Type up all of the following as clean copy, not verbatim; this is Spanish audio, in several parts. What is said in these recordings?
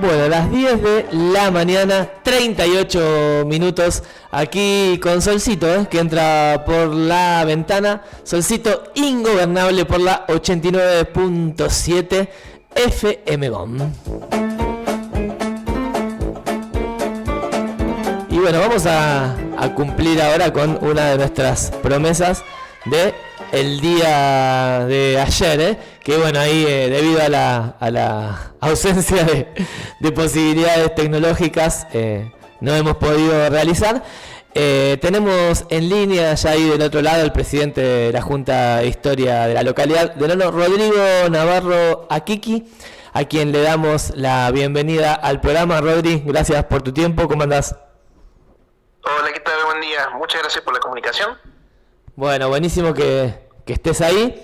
Bueno, las 10 de la mañana, 38 minutos, aquí con Solcito, que entra por la ventana. Solcito ingobernable por la 89.7 FM GOM. Y bueno, vamos a cumplir ahora con una de nuestras promesas de el día de ayer, que bueno, ahí debido a la ausencia de posibilidades tecnológicas no hemos podido realizar. Tenemos en línea ya ahí del otro lado el presidente de la Junta de Historia de la localidad de Nono, Rodrigo Navarro Akiki, a quien le damos la bienvenida al programa. Rodri, gracias por tu tiempo, ¿cómo andás? Hola, ¿qué tal? Buen día. Muchas gracias por la comunicación. Bueno, buenísimo que estés ahí.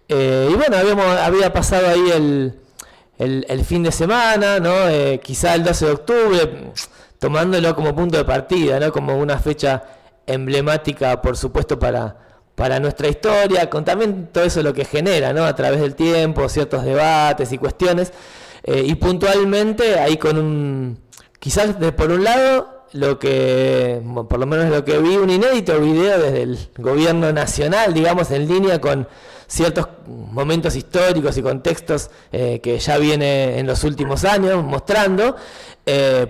Y bueno, había pasado ahí el fin de semana, ¿no? Quizá el 12 de octubre, tomándolo como punto de partida, ¿no? Como una fecha emblemática, por supuesto, para nuestra historia, con también todo eso lo que genera, ¿no? A través del tiempo, ciertos debates y cuestiones. Y puntualmente ahí con quizás por un lado, por lo menos lo que vi, un inédito video desde el gobierno nacional, digamos, en línea con ciertos momentos históricos y contextos que ya viene en los últimos años mostrando.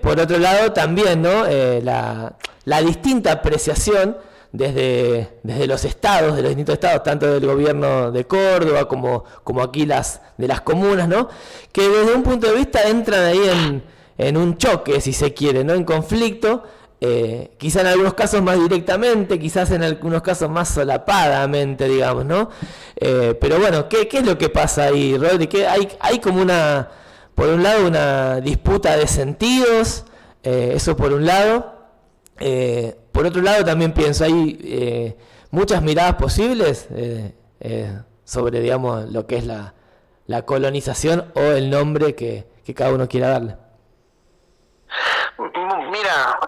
Por otro lado, también, ¿no? La distinta apreciación desde los estados, de los distintos estados, tanto del gobierno de Córdoba como aquí de las comunas, ¿no? Que desde un punto de vista entran ahí en un choque, si se quiere, ¿no? En conflicto, quizá en algunos casos más directamente, quizás en algunos casos más solapadamente, digamos, ¿no? Pero bueno, ¿qué es lo que pasa ahí, Rodri? Que hay como por un lado, una disputa de sentidos, eso por un lado. Por otro lado, también pienso, hay muchas miradas posibles sobre, digamos, lo que es la colonización o el nombre que cada uno quiera darle. Mira,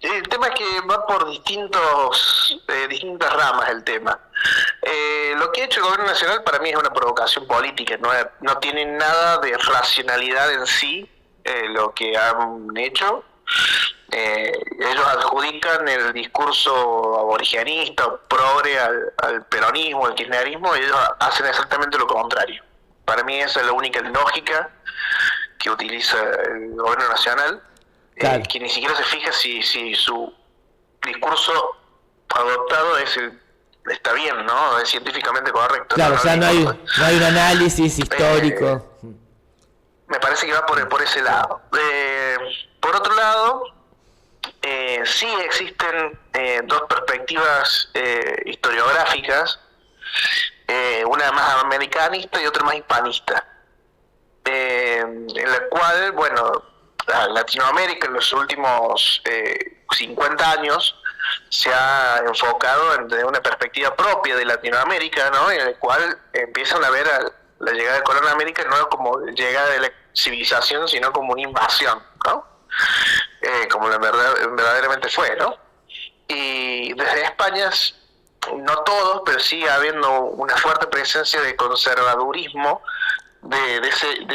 el tema es que va por distintas ramas el tema. Lo que ha hecho el gobierno nacional para mí es una provocación política, no tiene nada de racionalidad en sí lo que han hecho. Ellos adjudican el discurso aborigenista, progre al peronismo, al kirchnerismo, y ellos hacen exactamente lo contrario. Para mí esa es la única lógica que utiliza el gobierno nacional, claro. Que ni siquiera se fija si su discurso adoptado está bien, ¿no? Es científicamente correcto. Claro, no hay un análisis histórico. Me parece que va por ese lado. Por otro lado, sí existen dos perspectivas historiográficas, una más americanista y otra más hispanista. En la cual, bueno, Latinoamérica en los últimos 50 años se ha enfocado desde una perspectiva propia de Latinoamérica, ¿no? En el cual empiezan a ver la llegada de Colón a América no como llegada de la civilización, sino como una invasión, ¿no? Como verdaderamente fue, ¿no? Y desde España, no todos, pero sigue habiendo una fuerte presencia de conservadurismo de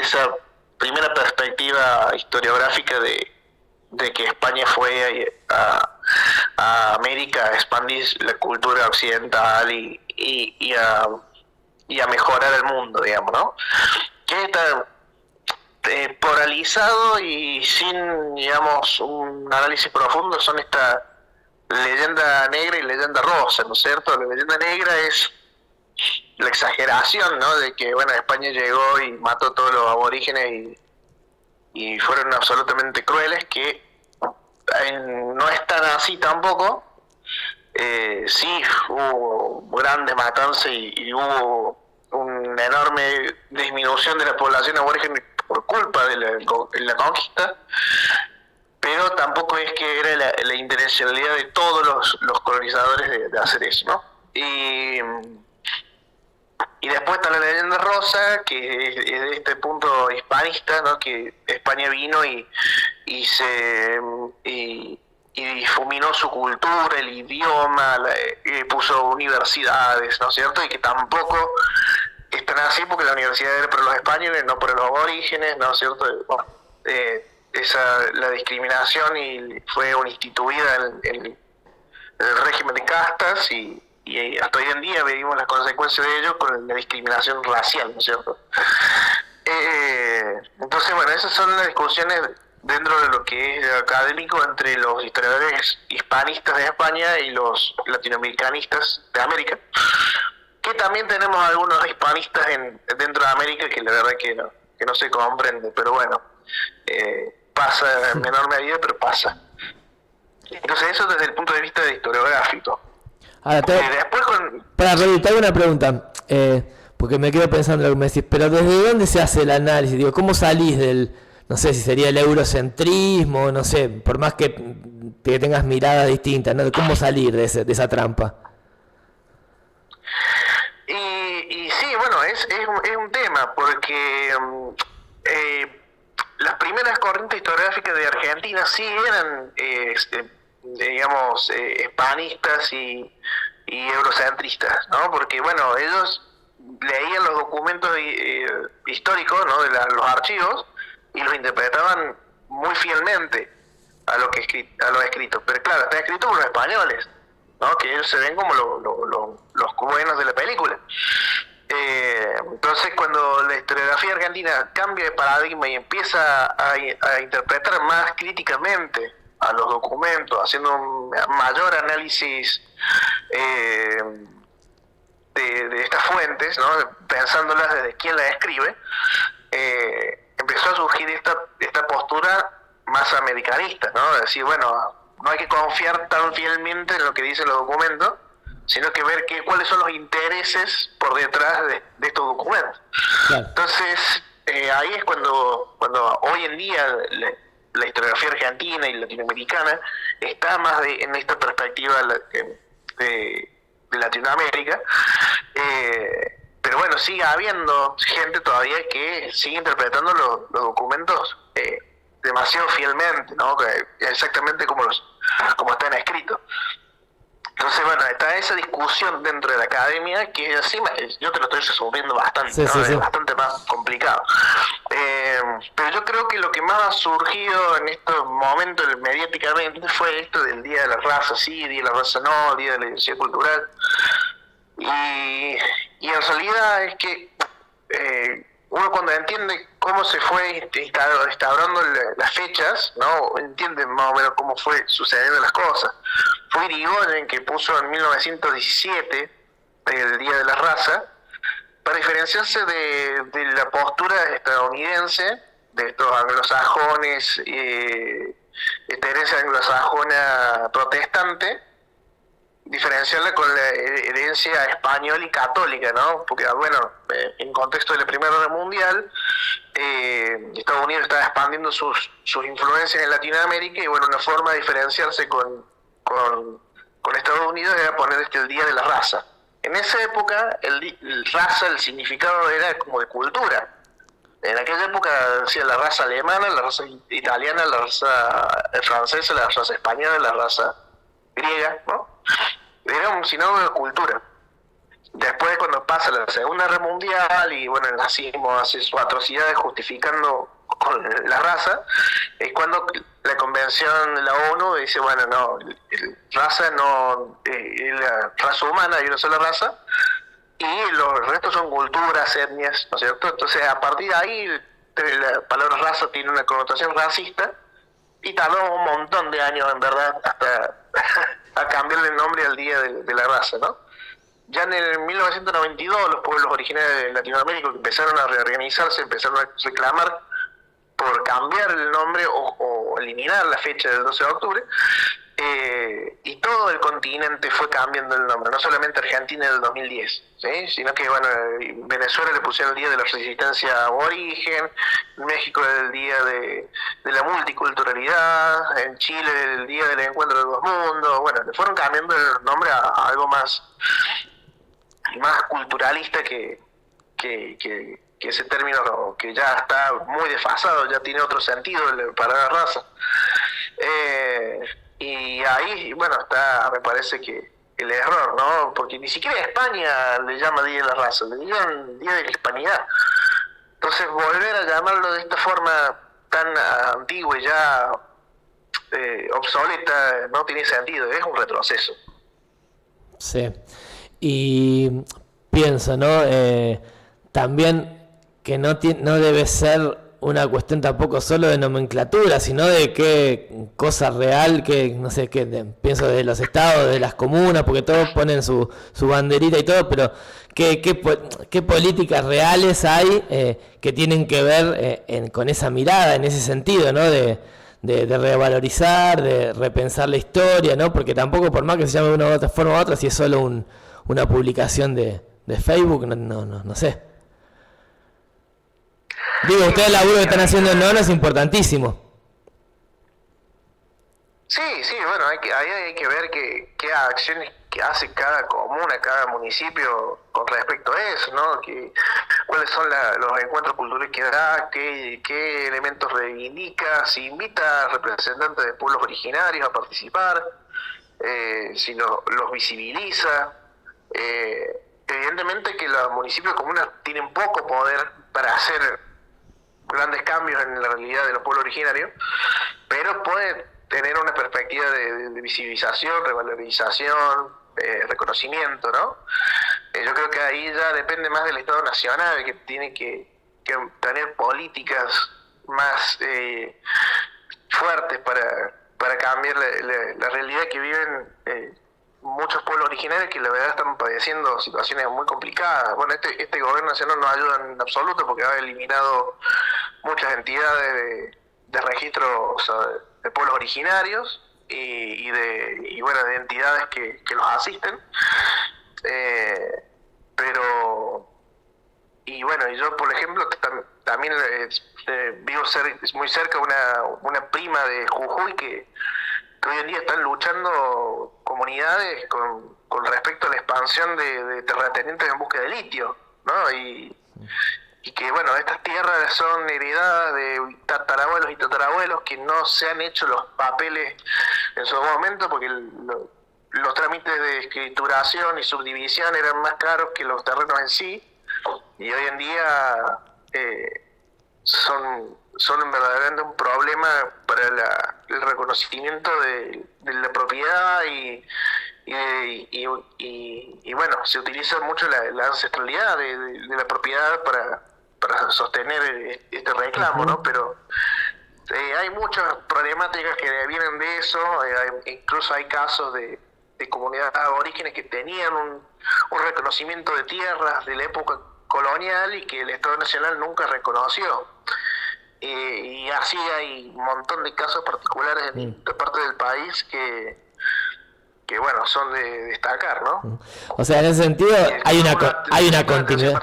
esa primera perspectiva historiográfica de que España fue a América a expandir la cultura occidental y a mejorar el mundo, digamos, ¿no? Que está polarizado y sin, digamos, un análisis profundo son esta leyenda negra y leyenda rosa, ¿no es cierto? La leyenda negra es la exageración, ¿no? De que, bueno, España llegó y mató a todos los aborígenes y fueron absolutamente crueles, que no es tan así tampoco. Sí hubo grandes matanzas y hubo una enorme disminución de la población aborigen por culpa de la conquista, pero tampoco es que era la intencionalidad de todos los colonizadores de hacer eso, ¿no? Y después está la leyenda rosa, que es de este punto hispanista, ¿no? Que España vino y difuminó su cultura, el idioma, puso universidades, ¿no es cierto? Y que tampoco es tan así porque la universidad era para los españoles, no para los aborígenes, ¿no es cierto? Bueno, la discriminación fue instituida en el régimen de castas y hasta hoy en día vivimos las consecuencias de ello con la discriminación racial, ¿no es cierto? Entonces, bueno, esas son las discusiones dentro de lo que es académico entre los historiadores hispanistas de España y los latinoamericanistas de América, que también tenemos algunos hispanistas dentro de América que la verdad que no se comprende, pero bueno, pasa en menor medida, pero pasa. Entonces eso desde el punto de vista de historiográfico. Ahora, para reeditar una pregunta, porque me quedo pensando en lo que me decís, pero ¿desde dónde se hace el análisis? Digo, ¿cómo salís del, no sé si sería el eurocentrismo, no sé, por más que tengas miradas distintas, ¿no? ¿Cómo salir de esa trampa? Y sí, bueno, es un tema, porque las primeras corrientes historiográficas de Argentina sí eran, digamos, hispanistas y eurocentristas, ¿no? Porque, bueno, ellos leían los documentos históricos, ¿no? De los archivos y los interpretaban muy fielmente a lo escrito. Pero claro, está escrito por los españoles, ¿no? Que ellos se ven como los buenos de la película. Entonces, cuando la historiografía argentina cambia de paradigma y empieza a interpretar más críticamente a los documentos, haciendo un mayor análisis de estas fuentes, ¿no? Pensándolas desde quién las escribe, empezó a surgir esta postura más americanista, ¿no? Es decir, bueno, no hay que confiar tan fielmente en lo que dicen los documentos, sino que ver cuáles son los intereses por detrás de estos documentos. Claro. Entonces, ahí es cuando hoy en día la historiografía argentina y latinoamericana está más en esta perspectiva de Latinoamérica, pero bueno, sigue habiendo gente todavía que sigue interpretando los documentos demasiado fielmente, ¿no? Exactamente como están escritos. Entonces, bueno, está esa discusión dentro de la academia que encima, yo te lo estoy resumiendo bastante, sí, ¿no? Sí. Es bastante más complicado. Pero yo creo que lo que más ha surgido en estos momentos mediáticamente fue esto del Día de la Raza, sí, Día de la Raza no, Día de la Diversidad Cultural. Y en realidad es que uno cuando entiende cómo se fue instaurando las fechas, ¿no? Entiende más o menos cómo fue sucediendo las cosas. Fue Irigoyen que puso en 1917 el Día de la Raza para diferenciarse de la postura estadounidense, de estos anglosajones, esta herencia anglosajona protestante, diferenciarla con la herencia española y católica, ¿no? Porque, bueno, en contexto de la Primera Guerra Mundial, Estados Unidos estaba expandiendo sus influencias en Latinoamérica y, bueno, una forma de diferenciarse con Estados Unidos era poner el Día de la Raza. En esa época, el raza, el significado era como de cultura. En aquella época decía la raza alemana, la raza italiana, la raza francesa, la raza española, la raza griega, ¿no? Era un sinónimo de cultura. Después, cuando pasa la Segunda Guerra Mundial y bueno, el nazismo hace sus atrocidades justificando con la raza, es cuando la convención de la ONU dice, bueno, no, raza no, la raza humana hay una sola raza y los restos son culturas, etnias, ¿no es cierto? Entonces, a partir de ahí, la palabra raza tiene una connotación racista y tardó un montón de años, en verdad, hasta a cambiarle el nombre al Día de la Raza, ¿no? Ya en el 1992 los pueblos originarios de Latinoamérica empezaron a reorganizarse, empezaron a reclamar por cambiar el nombre o eliminar la fecha del 12 de octubre, y todo el continente fue cambiando el nombre, no solamente Argentina en el 2010, ¿sí? Sino que, bueno, en Venezuela le pusieron el Día de la Resistencia Aborigen, en México el Día de la Multiculturalidad, en Chile el Día del Encuentro de los Mundos, bueno, le fueron cambiando el nombre a algo más culturalista que ese término que ya está muy desfasado, ya tiene otro sentido para la raza. Y ahí, bueno, me parece que el error, ¿no? Porque ni siquiera España le llama Día de la Raza, le llaman Día de la Hispanidad. Entonces volver a llamarlo de esta forma tan antigua y ya obsoleta no tiene sentido, es un retroceso. Sí. Y pienso, ¿no? También que no debe ser una cuestión tampoco solo de nomenclatura, sino de qué cosa real, que no sé qué, pienso de los estados, de las comunas, porque todos ponen su banderita y todo, pero qué políticas reales hay que tienen que ver con esa mirada, en ese sentido, ¿no? De revalorizar, de repensar la historia, ¿no? Porque tampoco, por más que se llame de una u otra forma u otra, si es solo una publicación de Facebook, no sé. Digo, ustedes el laburo que están haciendo en Nono es importantísimo. Sí, bueno, ahí hay que ver qué acciones que hace cada comuna, cada municipio con respecto a eso, ¿no? Cuáles son los encuentros culturales que da, qué elementos reivindica, si invita a representantes de pueblos originarios a participar, si los visibiliza. Evidentemente que los municipios y comunas tienen poco poder para hacer grandes cambios en la realidad de los pueblos originarios, pero puede tener una perspectiva de visibilización, revalorización, reconocimiento, ¿no? Yo creo que ahí ya depende más del Estado Nacional, que tiene que tener políticas más fuertes para cambiar la realidad que viven muchos pueblos originarios, que la verdad están padeciendo situaciones muy complicadas. Bueno, este gobierno nacional no ayuda en absoluto porque ha eliminado muchas entidades de registro, o sea, de pueblos originarios y de entidades que los asisten. Y yo, por ejemplo, también vivo muy cerca una prima de Jujuy que hoy en día están luchando comunidades con respecto a la expansión de terratenientes en búsqueda de litio, ¿no? Y que, bueno, estas tierras son heredadas de tatarabuelos y tatarabuelos que no se han hecho los papeles en su momento porque los trámites de escrituración y subdivisión eran más caros que los terrenos en sí, y hoy en día son verdaderamente un problema para el reconocimiento de la propiedad y bueno, se utiliza mucho la ancestralidad de la propiedad para sostener este reclamo, ¿no? Pero hay muchas problemáticas que vienen de eso, incluso hay casos de comunidades aborígenes que tenían un reconocimiento de tierras de la época colonial y que el Estado Nacional nunca reconoció. Y así hay un montón de casos particulares en esta parte del país que bueno, son de destacar, ¿no? O sea, en ese sentido hay una continuidad.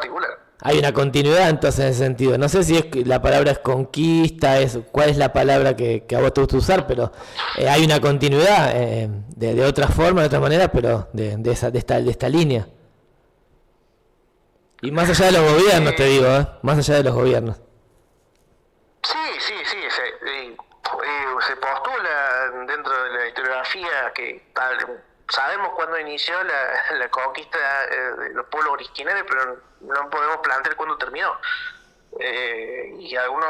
Hay una continuidad entonces en ese sentido. No sé si la palabra es conquista, cuál es la palabra que a vos te gusta usar, pero hay una continuidad de otra forma, de otra manera, pero de esta línea. Y más allá de los gobiernos, te digo, más allá de los gobiernos. Sí, se postula dentro de la historiografía que sabemos cuándo inició la conquista de los pueblos originarios, pero no podemos plantear cuándo terminó. Y algunos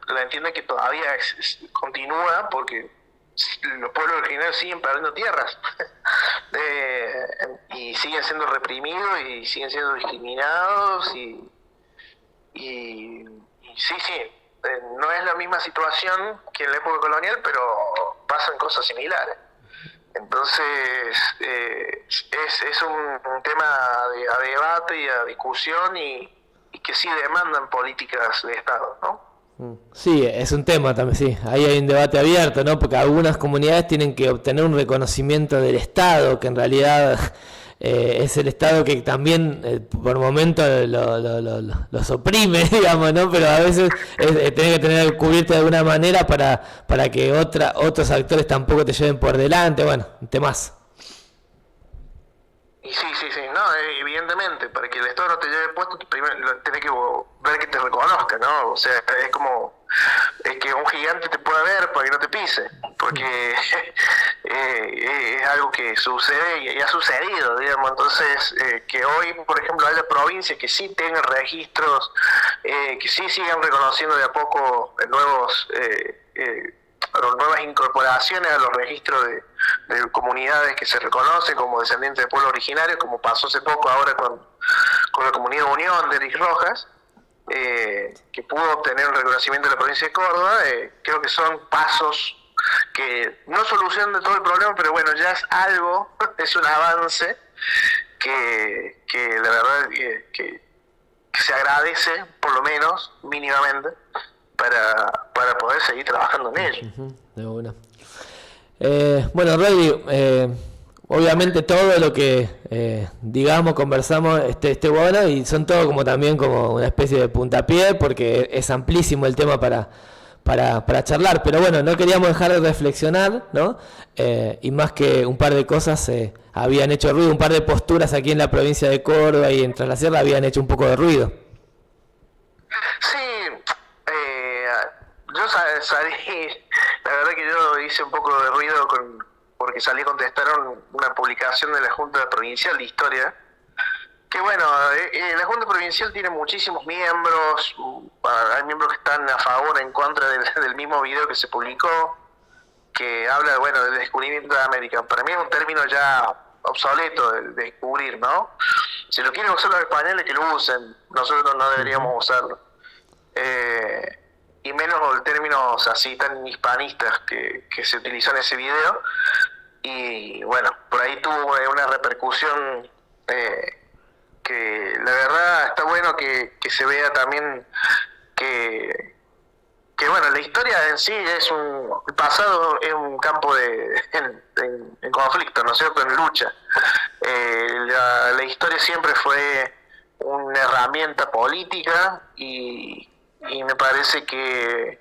la entienden que todavía continúa porque los pueblos originarios siguen perdiendo tierras y siguen siendo reprimidos y siguen siendo discriminados y sí, no es la misma situación que en la época colonial, pero pasan cosas similares. Entonces es un tema a debate y a discusión y que sí demandan políticas de Estado, ¿no? Sí, es un tema también, sí. Ahí hay un debate abierto, ¿no? Porque algunas comunidades tienen que obtener un reconocimiento del Estado, que en realidad es el Estado que también por momentos los oprime, digamos, ¿no? Pero a veces tenés que cubrirte de alguna manera para que otros actores tampoco te lleven por delante, bueno, temas. Y sí, no, evidentemente, para que el Estado no te lleve puesto, primero tenés que ver que te reconozca, ¿no? O sea, es que un gigante te pueda ver para que no te pise, porque es algo que sucede y ha sucedido, digamos. Entonces, que hoy, por ejemplo, haya provincias que sí tengan registros, que sí sigan reconociendo de a poco nuevas incorporaciones a los registros de comunidades que se reconocen como descendientes de pueblos originarios, como pasó hace poco ahora con la Comunidad Unión de Eris Rojas, que pudo obtener un reconocimiento de la provincia de Córdoba. Creo que son pasos que no solucionan todo el problema, pero bueno, ya es algo, es un avance que la verdad que se agradece, por lo menos, mínimamente, para poder seguir trabajando en ello. De una. Bueno, Rodri, obviamente todo lo que digamos, conversamos, esté bueno, y son todo como también como una especie de puntapié, porque es amplísimo el tema para charlar, pero bueno, no queríamos dejar de reflexionar, ¿no? Y más que un par de cosas habían hecho ruido, un par de posturas aquí en la provincia de Córdoba y en Tras la Sierra habían hecho un poco de ruido. Sí, yo salí, la verdad que yo hice un poco de ruido porque salí a contestar una publicación de la Junta Provincial de Historia, que bueno, la Junta Provincial tiene muchísimos miembros, hay miembros que están a favor, en contra del mismo video que se publicó, que habla, bueno, del descubrimiento de América. Para mí es un término ya obsoleto, de descubrir, ¿no? Si lo quieren usar los españoles, que lo usen, nosotros no deberíamos usarlo. Y menos el término así tan hispanistas que se utilizó en ese video. Y bueno, por ahí tuvo una repercusión que la verdad está bueno que se vea también que bueno, la historia en sí el pasado es un campo en conflicto, ¿no es cierto?, en lucha. La historia siempre fue una herramienta política y me parece que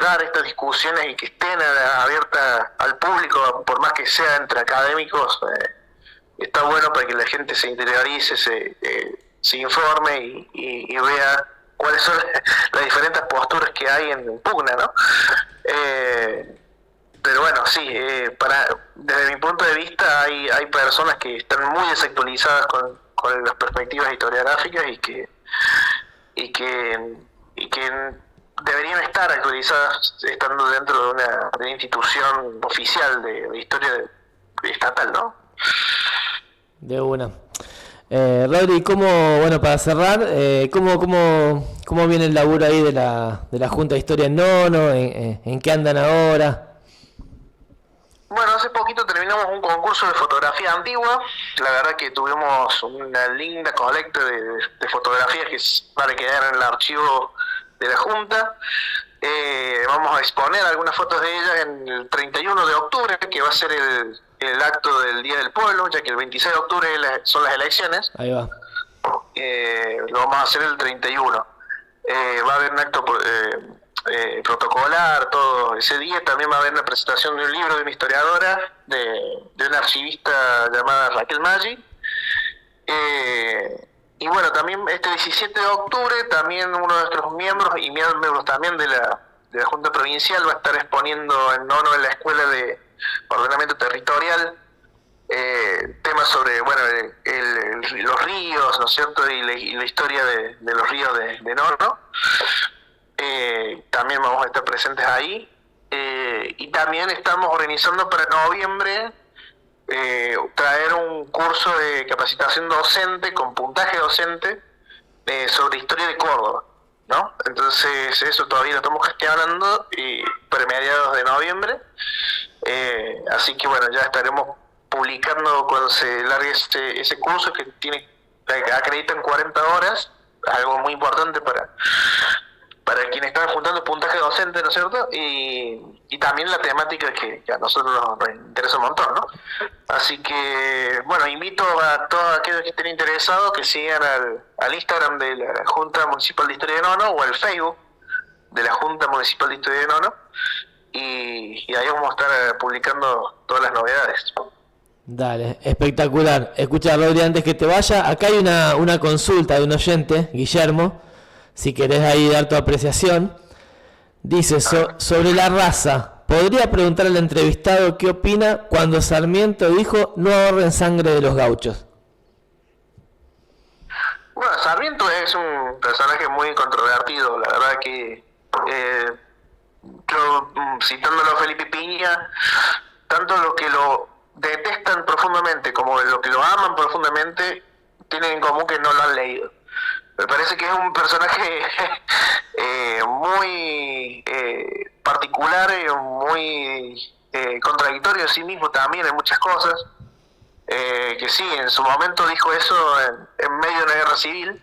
dar estas discusiones y que estén abiertas al público, por más que sea entre académicos, está bueno para que la gente se interiorice, se informe y vea cuáles son las diferentes posturas que hay en pugna, ¿no? Pero bueno, sí, desde mi punto de vista hay personas que están muy desactualizadas con las perspectivas historiográficas y que deberían estar actualizadas estando dentro de una institución oficial de historia estatal, ¿no? De una. Rodri, bueno, para cerrar, ¿cómo viene el laburo ahí de la Junta de Historia en Nono? ¿En qué andan ahora? Bueno, hace poquito terminamos un concurso de fotografía antigua. La verdad que tuvimos una linda colecta de fotografías que van a quedar en el archivo de la Junta. Vamos a exponer algunas fotos de ellas en el 31 de octubre, que va a ser el acto del Día del Pueblo, ya que el 26 de octubre son las elecciones. Ahí va. Lo vamos a hacer el 31. Va a haber un acto protocolar todo ese día. También va a haber una presentación de un libro de una historiadora, de una archivista llamada Raquel Maggi. Y bueno, también este 17 de octubre, también uno de nuestros miembros y miembros también de la Junta Provincial va a estar exponiendo en Nono, en la Escuela de Ordenamiento Territorial, temas sobre, bueno, los ríos, ¿no es cierto?, y la historia de los ríos de Nono. También vamos a estar presentes ahí. Y también estamos organizando para noviembre traer un curso de capacitación docente con puntaje docente sobre historia de Córdoba, ¿no? Entonces eso todavía lo estamos gestionando y para mediados de noviembre. Así que bueno, ya estaremos publicando cuando se largue ese curso que acredita en 40 horas, algo muy importante para quienes están juntando puntaje docente, ¿no es cierto? Y también la temática que a nosotros nos interesa un montón, ¿no? Así que, bueno, invito a todos aquellos que estén interesados que sigan al Instagram de la Junta Municipal de Historia de Nono o al Facebook de la Junta Municipal de Historia de Nono, y ahí vamos a estar publicando todas las novedades. Dale, espectacular. Escucha, Rodri, antes que te vaya, acá hay una consulta de un oyente, Guillermo, si querés ahí dar tu apreciación. Dice, sobre la raza, ¿podría preguntar al entrevistado qué opina cuando Sarmiento dijo no ahorren sangre de los gauchos? Bueno, Sarmiento es un personaje muy controvertido, la verdad que yo, citándolo a Felipe Piña, tanto los que lo detestan profundamente como los que lo aman profundamente tienen en común que no lo han leído. Me parece que es un personaje muy particular y muy contradictorio en sí mismo también en muchas cosas. Que sí, en su momento dijo eso en medio de una guerra civil,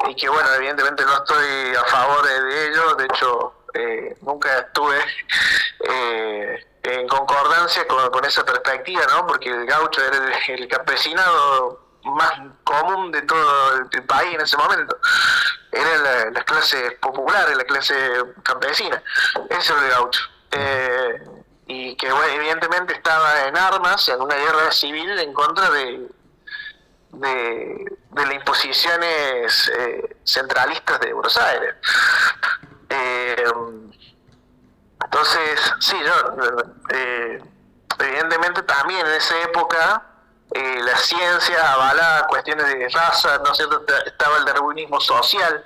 y que bueno, evidentemente no estoy a favor de ello. De hecho, nunca estuve en concordancia con esa perspectiva, ¿no? Porque el gaucho era el campesinado más común de todo el país en ese momento. Era la clase popular, la clase campesina. Ese era el gaucho. Y que bueno, evidentemente estaba en armas en una guerra civil en contra de las imposiciones centralistas de Buenos Aires. Entonces, sí, evidentemente también en esa época la ciencia avalaba cuestiones de raza, ¿no es cierto? Estaba el darwinismo social,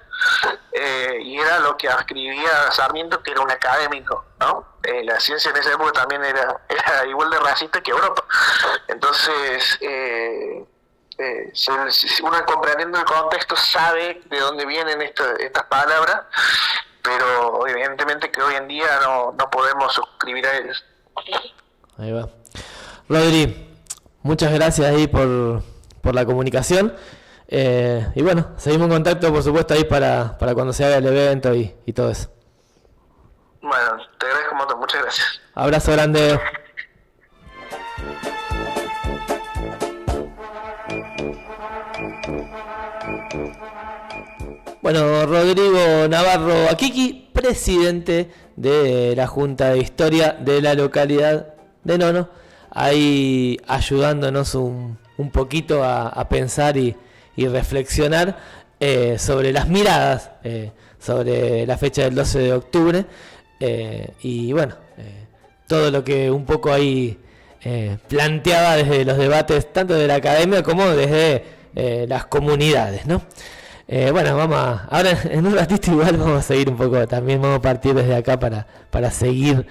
y era lo que ascribía Sarmiento, que era un académico, ¿no? La ciencia en esa época también era igual de racista que Europa. Entonces, si uno comprendiendo el contexto sabe de dónde vienen estas palabras, pero evidentemente que hoy en día no podemos suscribir a ellos. Ahí va. Rodri, muchas gracias ahí por la comunicación. Y bueno, seguimos en contacto, por supuesto, ahí para cuando se haga el evento y todo eso. Bueno, te agradezco un montón, muchas gracias. Abrazo grande. Bueno, Rodrigo Navarro Akiki, presidente de la Junta de Historia de la localidad de Nono, ahí ayudándonos un poquito a pensar y reflexionar sobre las miradas, sobre la fecha del 12 de octubre, y bueno, todo lo que un poco ahí planteaba desde los debates, tanto de la academia como desde las comunidades, ¿no? Bueno, ahora en un ratito igual vamos a seguir un poco, también vamos a partir desde acá para seguir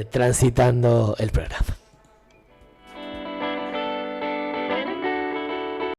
transitando el programa.